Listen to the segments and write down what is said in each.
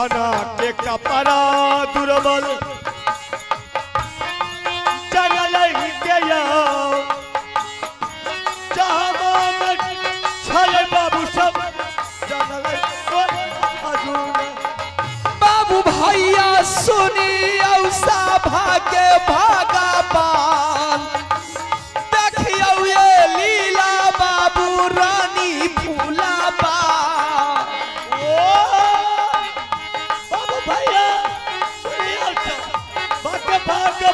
बना के कपड़ा दुर्बल जंगल गया छल बाबू सब जंगल बाबू भैया सुनी औसा भागे भागा पान देखियो ये लीला बाबू रानी फूला बा बाबू भैया सुनी औसा भागे भागा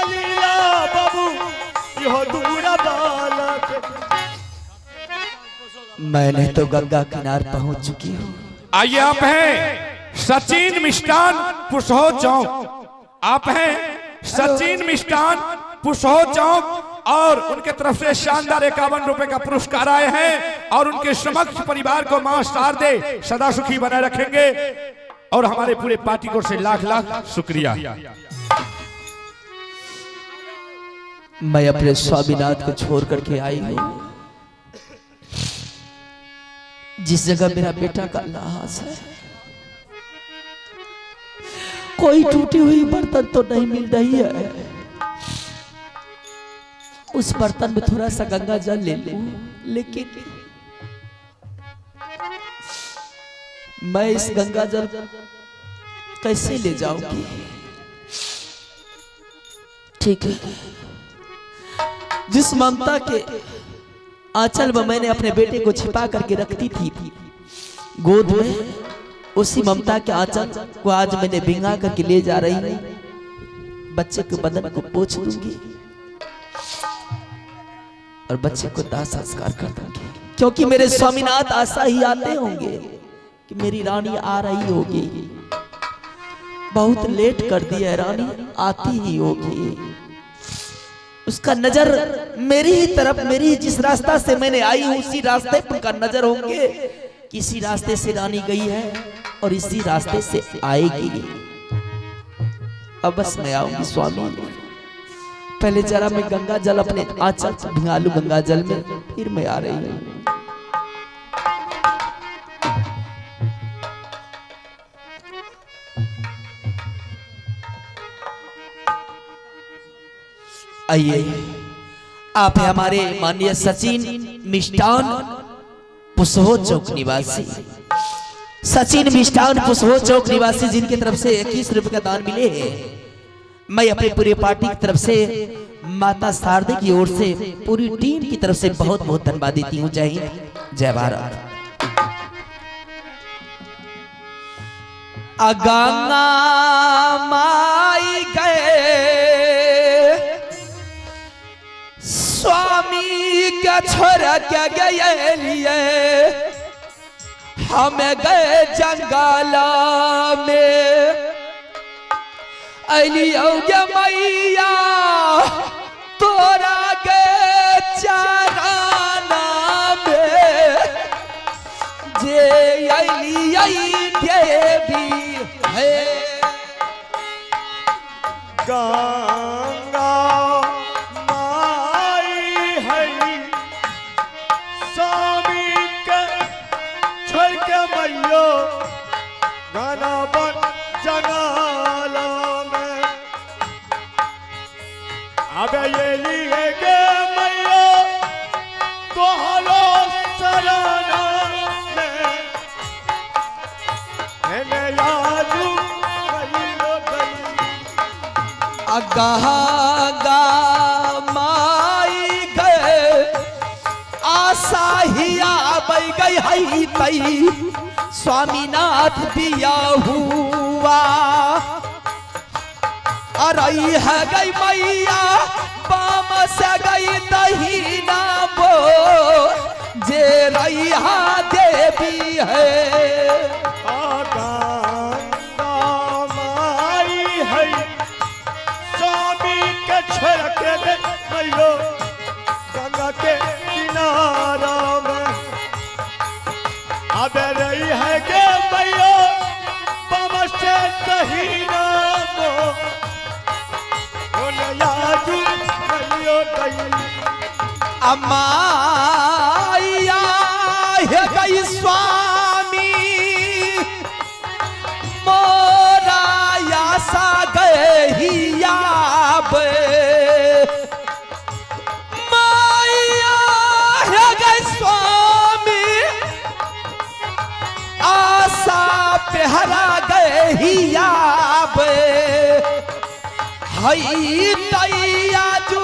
लीला बाबू यो दूरा बालक। मैंने तो गंगा किनार पहुंच चुकी हूँ। आइए, आप हैं सचिन मिष्ठान पुसहो चौक। आप हैं सचिन मिष्ठान पुसहो चौक और उनके तरफ से शानदार 51 रुपए का पुरस्कार आए हैं और उनके समक्ष परिवार को मां शारदे सदा सुखी बनाए रखेंगे और हमारे पूरे पार्टी को से लाख लाख शुक्रिया। मैं अपने स्वामीनाथ को छोड़ करके आई हूँ, जिस जगह मेरा बेटा का लाश है। कोई टूटी हुई बर्तन तो नहीं मिल रही है, उस बर्तन में थोड़ा सा गंगा जल ले लूं, लेकिन मैं इस गंगा जल कैसे ले जाऊंगी? ठीक है, जिस ममता के आंचल में मैंने अपने बेटे को छिपा करके रखती थी गोद में, उसी ममता के आंचल को आज मैंने भिंगा करके ले जा रही हूं। बच्चे के बदन को पोंछ दूंगी और बच्चे को दाह संस्कार कर दूंगी, क्योंकि मेरे स्वामीनाथ आशा ही आते होंगे कि मेरी रानी आ रही होगी। बहुत लेट कर दिया है, रानी आती ही होगी। उसका नजर मेरी ही तरफ, मेरी जिस रास्ता से मैंने आई हूं उसी रास्ते पर का नजर होंगे। किसी रास्ते से रानी गई है और इसी रास्ते से आएगी। अब बस मैं आऊंगी स्वामी, पहले जरा मैं गंगा जल अपने आंचल से भिंगा लूं गंगा जल में, फिर मैं आ रही हूं। आइए, आप है हमारे माननीय सचिन मिष्ठान पुसहो चौक निवासी, सचिन मिष्ठान पुसहो चौक निवासी, जिनकी तरफ से 21 रुपए का दान मिले हैं। मैं अपने पूरे पार्टी की तरफ से माता शारदे की ओर से पूरी टीम की तरफ से बहुत बहुत धन्यवाद देती हूँ। जय हिंद, जय भारत। गंगा माई गए स्वामी के छोड़ के गए लिए, हम गए जंगल में, अलियो गे मैया तोरा गे चराना में, जे अलियै देवी है। गंगा माई है स्वामी के छोड़ के मैयो गाना बन जंगल में। अब ये लिए गे मैयो तोहरो शरण में, यादू गंगा माई गए आशा ही आबै गई है तई, स्वामीनाथ दिया हुआ अरे है गई मैया बाम से गई दहीना बो, जे रैया देवी है। छोड़ के मैयो गंगा के किनारा में, अब रही है गे मैयो बम से दहीना बो, अम्मा मोरा आशा गए ही आब माया है गए स्वामी आशा पेहरा गए ही आब हई तैया जू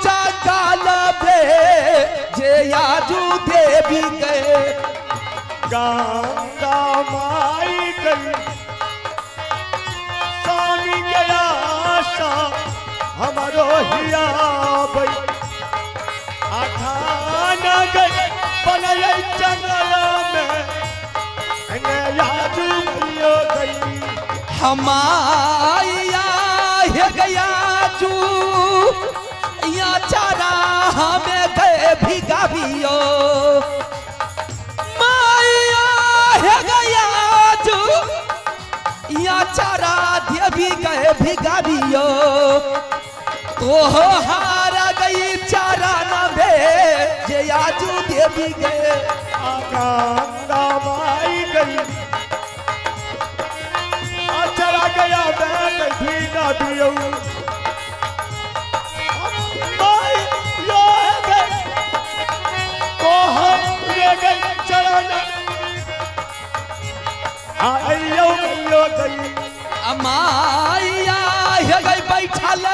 जगाल बे जे आजू देवी गए गंगा माई गई स्वामी के आशा हमारो हिया बई आठान गई बनय जंगल में यादू भइयो गई हमाया है गया जू या चारा हमें गए भिगावियो माया है गया जू या चारा देवी गए भिगावियो तो हारा गई चारा न बे जे आजू देवी गए गंगा माई गई चला गया मैं भी ना दियो माई यो गई को हम ले गई चरण आयो गई अमाया है गई बैठल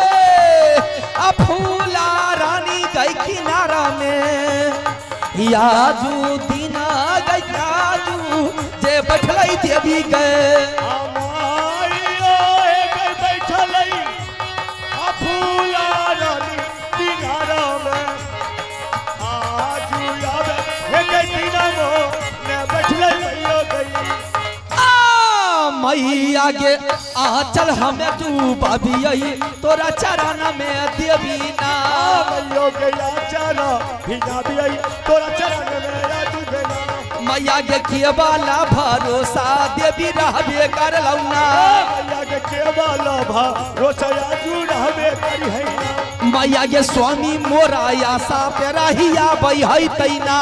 आ फूला रानी गई किनारा में याजू दीना गई याजू जे बैठल देवी गए मैया गे आचल हमें तू बाबियई तोरा चरण में देवी ना मैयो के आचरा भिजा दियई तोरा चरण में राजू देना मैया गे के वाला भरोसा देवी रहबे कर लौना मैया के वाला भरोसा राजू रहबे करी है ना मैया गे स्वामी मोरा आशा पे रहिया बई है तैना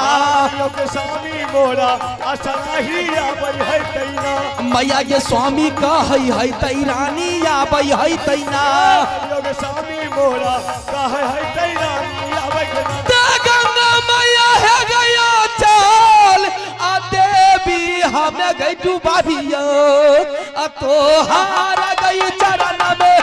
मैया के स्वामी मोरा आशा रहिया बई है तैना मैया गे स्वामी कहै है तैरानी आबै है तैना मैया के स्वामी मोरा कहै है तैरानी आबै है गंगा मैया है गया चल आ देवी हमें गई डुबाबियो आ तोहार गई चरण में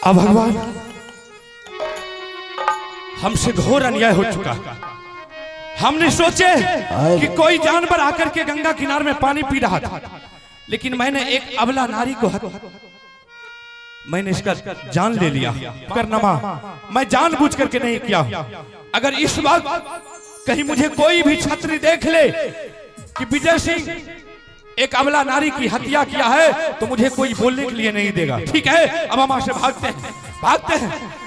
अब भगवान हमसे घोर अन्याय हो चुका। हमने सोचे कि कोई जानवर आकर के गंगा किनारे में पानी पी रहा था, लेकिन मैंने एक अबला नारी को मैंने इसका जान ले लिया। करनमा मैं जानबूझ करके नहीं किया। अगर इस वक्त कहीं मुझे कोई भी छत्री देख ले कि विजय सिंह एक अबला नारी की हत्या किया है तो मुझे कोई बोलने के लिए नहीं देगा। ठीक है, अब हम वहां से भागते हैं, भागते हैं।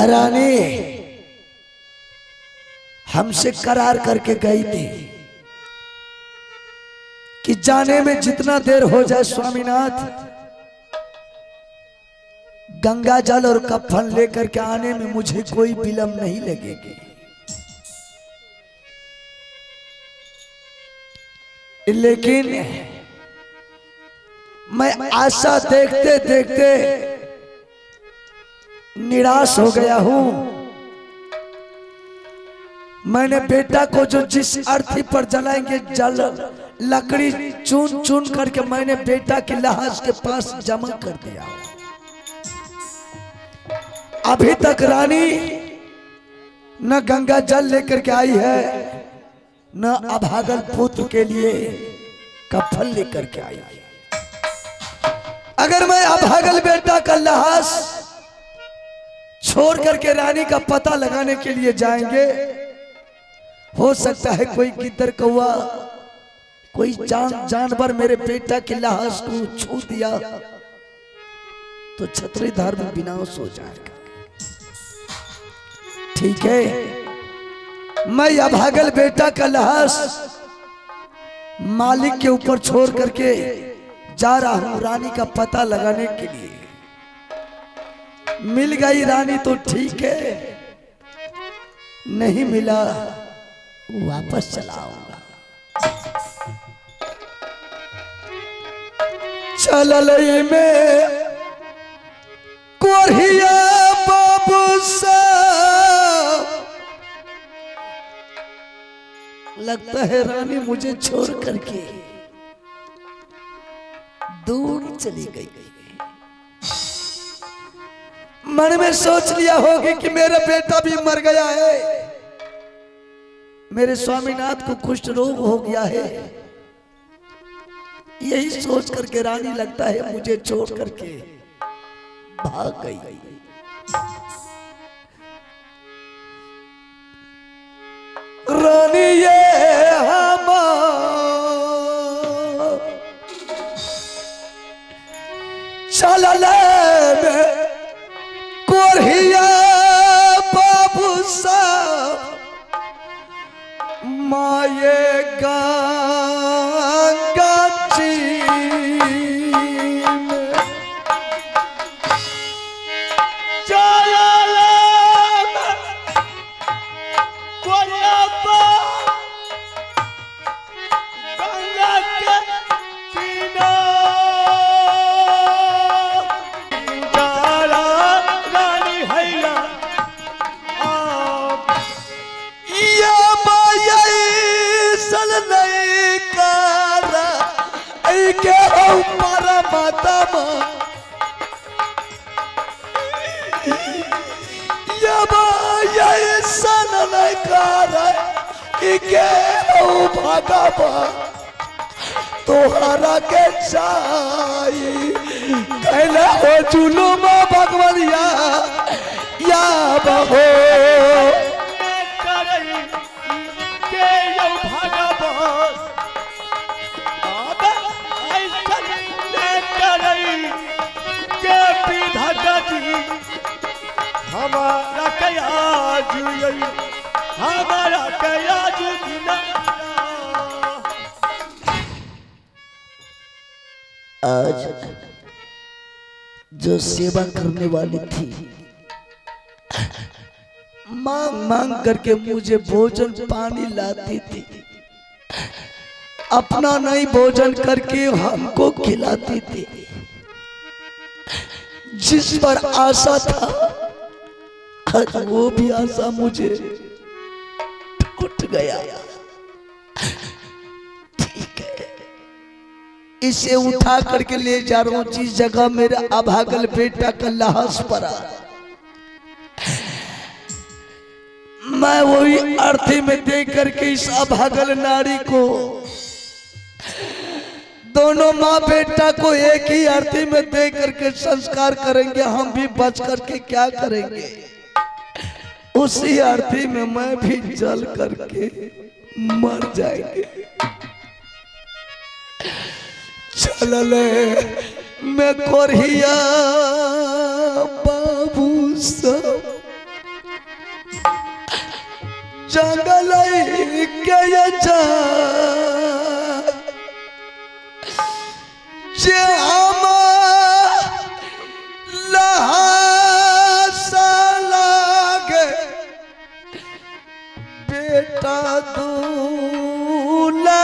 रानी हमसे करार करके गई थी कि जाने में जितना देर हो जाए स्वामीनाथ, गंगा जल और कफन लेकर के आने में मुझे कोई विलंब नहीं लगेगी। लेकिन मैं आशा देखते देखते निराश हो गया हूं। मैंने बेटा को जो जिस अर्थी पर जलाएंगे जल लकड़ी चुन चुन करके मैंने बेटा की लाश के पास जमा कर दिया। अभी तक रानी न गंगा जल लेकर के आई है, न अभागल पुत्र के लिए कफन लेकर के आई है। अगर मैं अभागल बेटा का लाश छोड़ करके रानी का पता लगाने के लिए जाएंगे, हो सकता है कोई गिद्दर कौवा कोई जानवर मेरे बेटा की लाश को छू दिया तो क्षत्रिय धर्म विनाश हो जाएगा। ठीक है, मैं अभागल बेटा का लाश मालिक के ऊपर छोड़ करके जा रहा हूं रानी का पता लगाने के लिए। मिल गई रानी तो ठीक है, नहीं मिला वापस चला आऊंगा। चल में कोरिया बाबू सा लगता है रानी मुझे छोड़ करके दूर चली गई। मन में सोच लिया होगी कि मेरा बेटा भी मर गया है, मेरे स्वामीनाथ को कुष्ठ रोग हो गया है। यही सोच करके रानी लगता है मुझे छोड़ करके भाग गई। रानी ये चलले में कोरिया बाबू सा माये गंगा जी में चलले में कोरिया गंगा के किनारे रानी हैया ये माया सल नहीं करा के ऊपर मतम ये माया सल नहीं करा के भगवा तोहरा के चाई कहले हो जुलुम भगवनिया या बहो के यौ भगवान अब ऐसन ने करई के विधाता जी हमारा कया जुई हमारा कया जुना। आज जो सेवा करने वाली थी मांग मांग करके मुझे भोजन पानी लाती थी, अपना नहीं भोजन करके हमको खिलाती थी। जिस पर आशा था आज वो भी आशा मुझे टूट गया। ठीक है, इसे उठा करके ले जा रहा हूं जिस जगह मेरा अभागल बेटा का लाश पड़ा। मैं वही अर्थी में देख करके इस अभागल नारी को, दोनों माँ बेटा को एक ही अर्थी में देख करके संस्कार करेंगे। हम भी बच करके क्या करेंगे, उसी अर्थी में मैं भी जल करके मर जाएंगे। चलले मैं कोरिया बाबू सब जंगल के जा लागे बेटा दूल्हा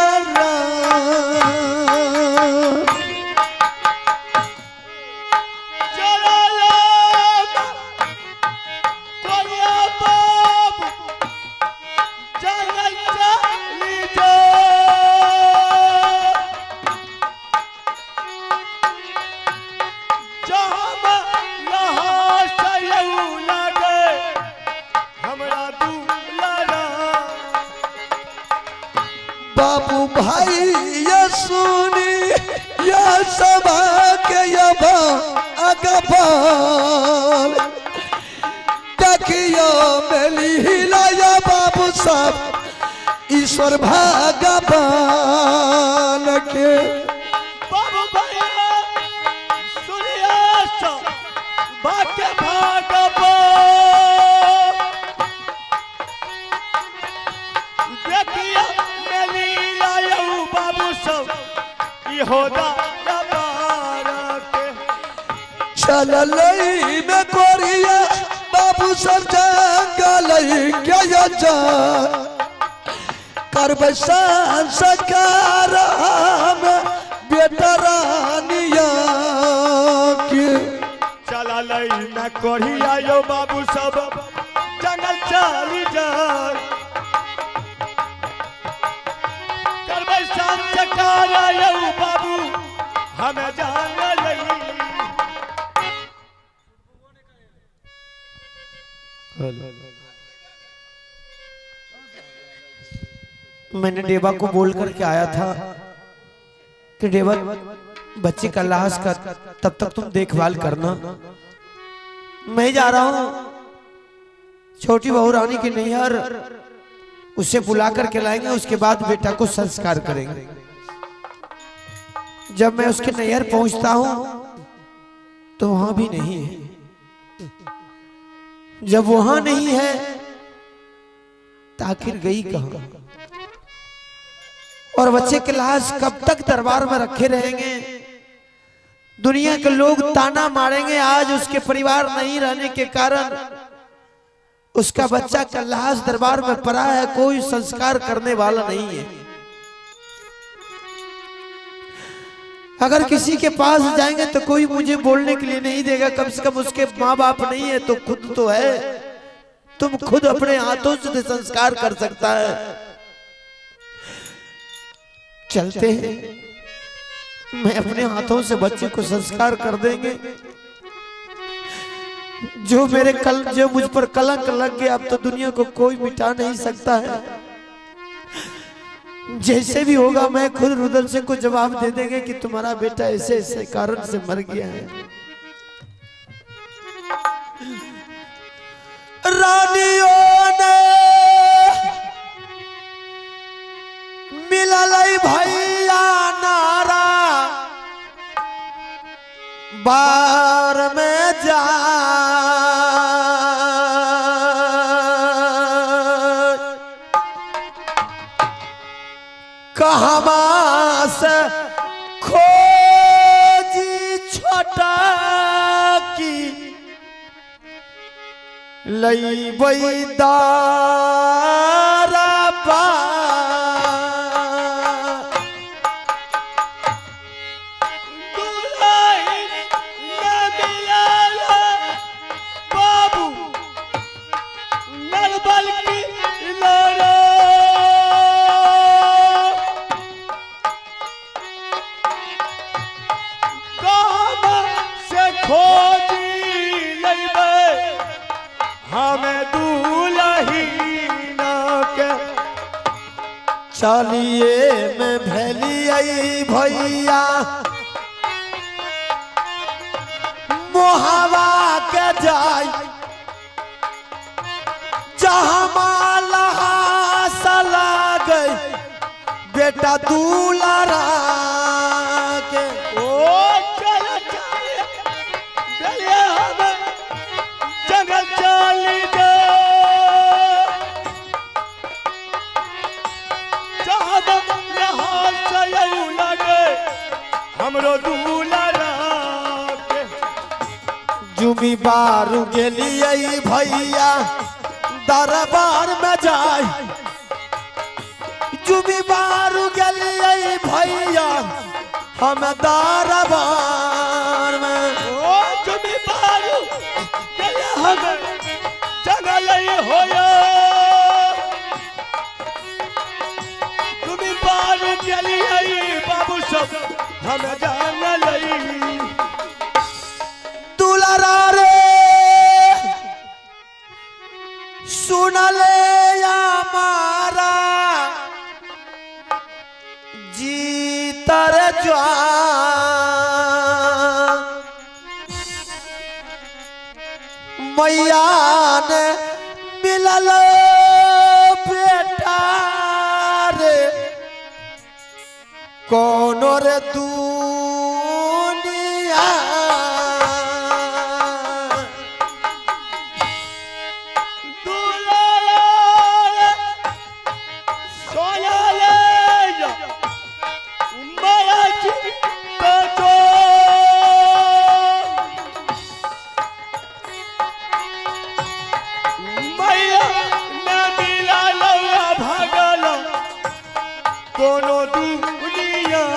बाबू भाई ये सुनी ये सभा के अगबान देखियो मेली हिलाया बाबू सब ईश्वर भगवान के। बाबू भैया सुनिया बाके भागबो देखिया मेली लायऊ बाबू सब इहोदा के चल में कोरिया बाबू सब जंगल क्या जा करब संस्कार बेटा रानिया के। चला लई न कोढ़िया यो बाबू सब जंगल चली जाए करबै संस्कार यो बाबू हमें जान लई। मैंने देवा को बोल करके आया था कि देवा बच्चे का लाश का तब तक तुम देखभाल करना, मैं जा रहा हूं छोटी बहू रानी की नैहर उसे बुला करके लाएंगे, उसके बाद बेटा को संस्कार करेंगे। जब मैं उसके नैहर पहुंचता हूं तो वहां भी नहीं है। जब वहां नहीं है तो आखिर गई कहां? और बच्चे के लाश कब तक दरबार में रखे रहेंगे? दुनिया के लोग ताना मारेंगे। आज उसके परिवार नहीं रहने के कारण उसका बच्चा का लाश दरबार में पड़ा है, कोई संस्कार करने वाला नहीं है। अगर किसी के पास जाएंगे तो कोई मुझे बोलने के लिए नहीं देगा, कम से कम उसके माँ बाप नहीं है तो खुद तो है, तुम खुद अपने हाथों से संस्कार कर सकता है। चलते हैं, मैं अपने हाथों से बच्चे को संस्कार कर देंगे। जो मुझ पर कलंक लग गया अब तो दुनिया को कोई मिटा नहीं सकता है। जैसे भी होगा मैं खुद रुदल सिंह को जवाब दे देंगे कि तुम्हारा बेटा ऐसे ऐसे कारण से मर गया है। रानियों ने मिलल भैया नारा बार में जा कहवा से खोजी छोटा की लई बैदारा बा चलिए में भैलियई भैया मोहवा के जाय जहाँ माला सला गई बेटा दूल्हा के। ओ चला चलिए हम जंगल चली हमरो दूल्हा के। जुमी बारू गेलियई भैया दरबार में जाय जुमी बारू गेलियई भैया हम दरबार में। ओ जुमी बारू गेलिए हम जंगल होया जुमी बारू गेलिए बाबू सब हम जान लई। दुलारा रे सुन ले हमारा जीतर ज्वान मैया ने मिलल बेटा रे कोनो रे दुनिया कोनो दुनिया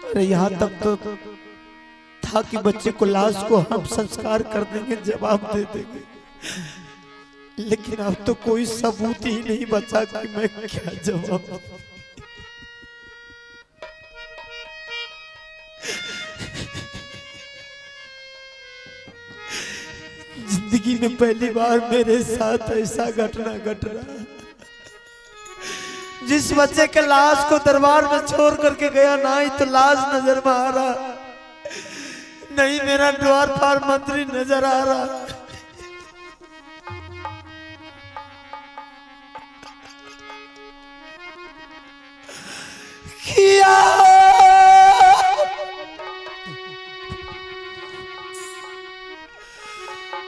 अरे यहाँ तक तो था कि बच्चे को लाश को हम संस्कार कर देंगे, जवाब दे देंगे, लेकिन अब तो कोई सबूत ही नहीं बचा कि मैं क्या जवाब दूं। जिंदगी में पहली बार मेरे साथ ऐसा घटना घट रहा है। जिस बच्चे के लाश को दरबार में छोड़ करके गया, ना ही तो लाश नजर में आ रहा, नहीं मेरा द्वार पार मंत्री नजर आ रहा। किया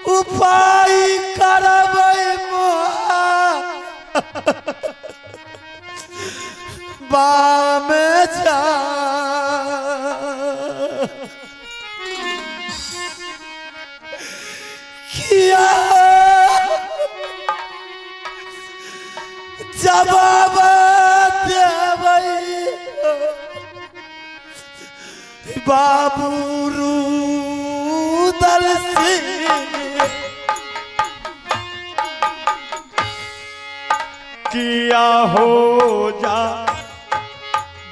उपाय करबै मोहा बाम जा किया जवाब देबै बाबू रुदल सिंह किया हो जा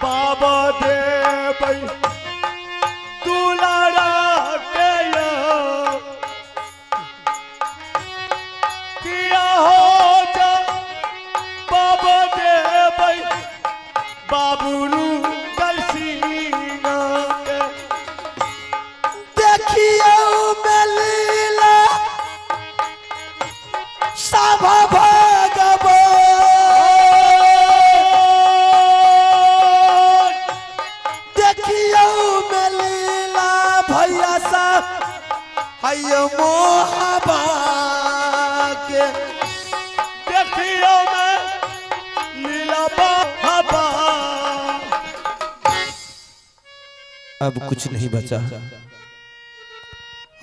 बाबा दे भाई दुलारा के किया हो जा बाबा दे भाई बाबू कलसीना के देखियो मेलीला सभा भगवान हायो मोहबा के देखियो मैं लीला बाबा। अब कुछ नहीं बचा।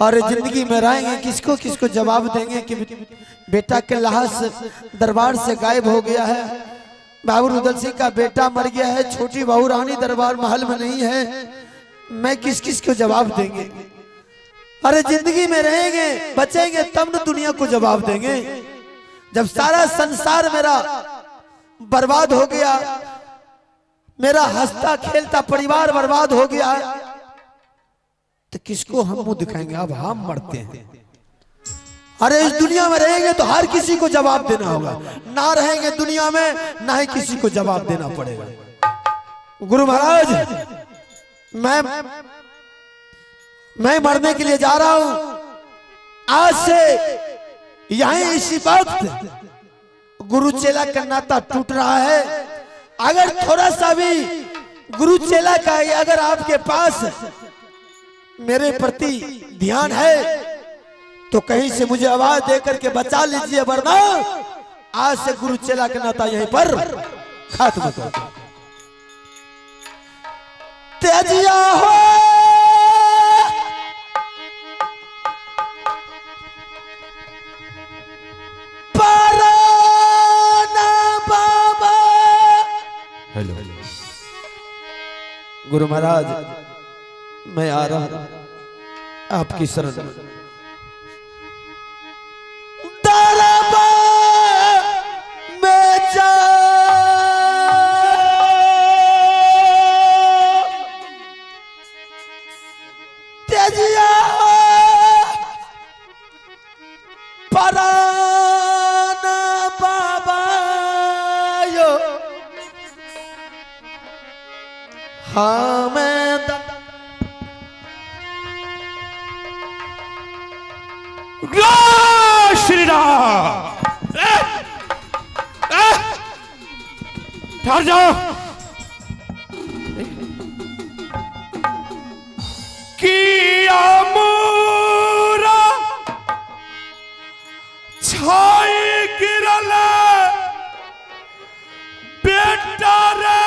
और जिंदगी में रहेंगे किसको किसको जवाब देंगे कि बेटा के लाश दरबार से गायब हो गया है, बाबू रुदल सिंह का बेटा मर गया है, छोटी बहू रानी दरबार महल में नहीं है, मैं किस किस को जवाब देंगे। अरे जिंदगी में रहेंगे बचेंगे तब न दुनिया को जवाब देंगे। जब सारा संसार मेरा बर्बाद हो गया, मेरा हंसता खेलता परिवार बर्बाद हो गया, तो किसको हम मुंह दिखाएंगे। अब हम मरते हैं। अरे इस दुनिया में रहेंगे तो हर किसी को जवाब देना होगा, ना रहेंगे दुनिया में ना ही किसी को जवाब देना पड़ेगा। गुरु महाराज मैं मरने के लिए जा रहा हूं। आज से यहीं इसी वक्त गुरु चेला का नाता टूट रहा है। अगर थोड़ा सा भी गुरु चेला का अगर आपके पास मेरे प्रति ध्यान है तो कहीं से मुझे आवाज देकर के बचा लीजिए, वरना आज से गुरु चेला का नाता यहीं पर खत्म कर दो। तेजिया हो हेलो गुरु महाराज मैं आ रहा हूं आपकी शरण में। दरबार में जा तेजिया पराना बाबा यो हमें श्री राम। ठहर जाओ। किया मूरा छाई गिरल बेटा रे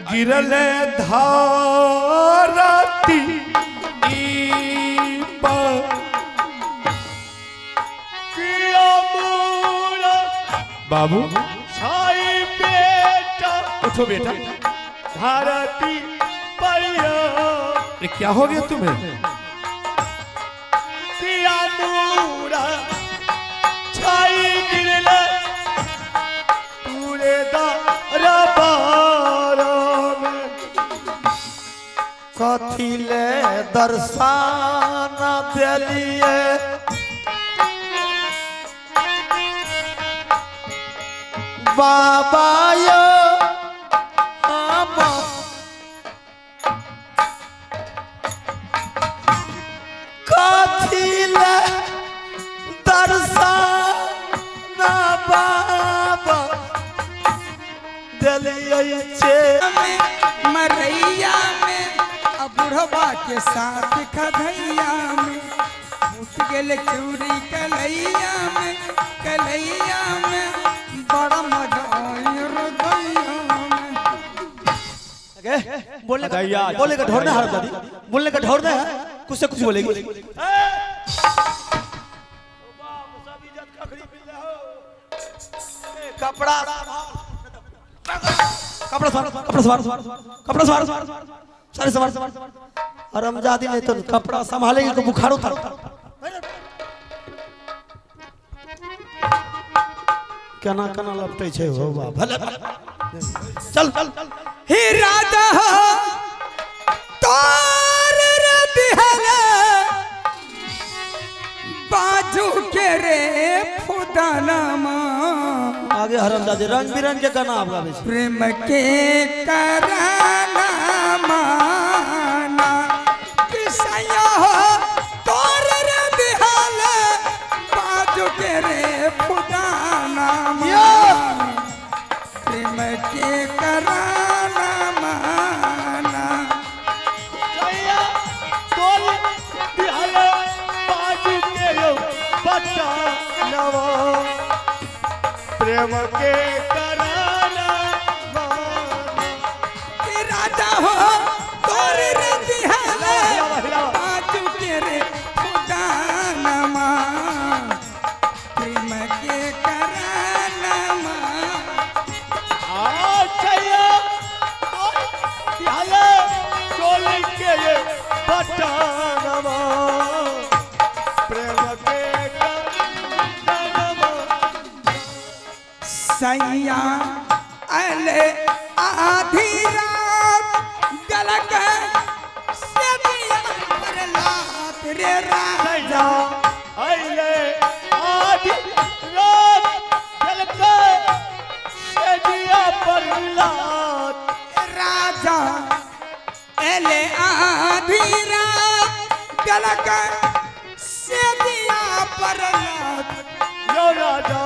गिरल धारती बाबू छाई बेटा उठो बेटा। भारती परिया ये क्या हो गया तुम्हें? किया मूरा छाई गिरल पूरे दरबार में कथिले दर्शन दिलिए बाबा यो हम कथिले दर्शन बाबा दिलिए मरैया में बुढ़वा के साथ खधैया में उठ गेल चूरी कलैया में बड़ा मजा आयो रदैया में। बोलने का ढोरना है दादी, बोलने का ढोरना है, कुछ से कुछ बोलेगी। कपड़ा सारे सवार और रमजादी नहीं तो कपड़ा संभालेगी तो बुखार उतर। केना केना लपटे छे हो बाप भले चल हे राजा तोर रे दिहले बाजू के रे फुदानामा आगे हरमजादी रंग बिरंग के गाना आप गावे छे। प्रेम के कराना माना किसया तोर रे दिहले बाजू के रे फुदानामा प्रेम के कराना माना छैया तोल दिहले बाजू के यो बच्चा नवा प्रेम के कराना कि राजा हो तोर रे दिहले बाजू के रे फुदानामा प्रेम के करानामा छैया तोल दिहले तोल के ये बच्चा नवा प्रेम के कराना सैया अले आधी रात गलक से दिया पर लात रे राजा आइले आधी रात जलके सेजिया पर लात राजा अले आधी रात गलक से दिया पर लात यो राजा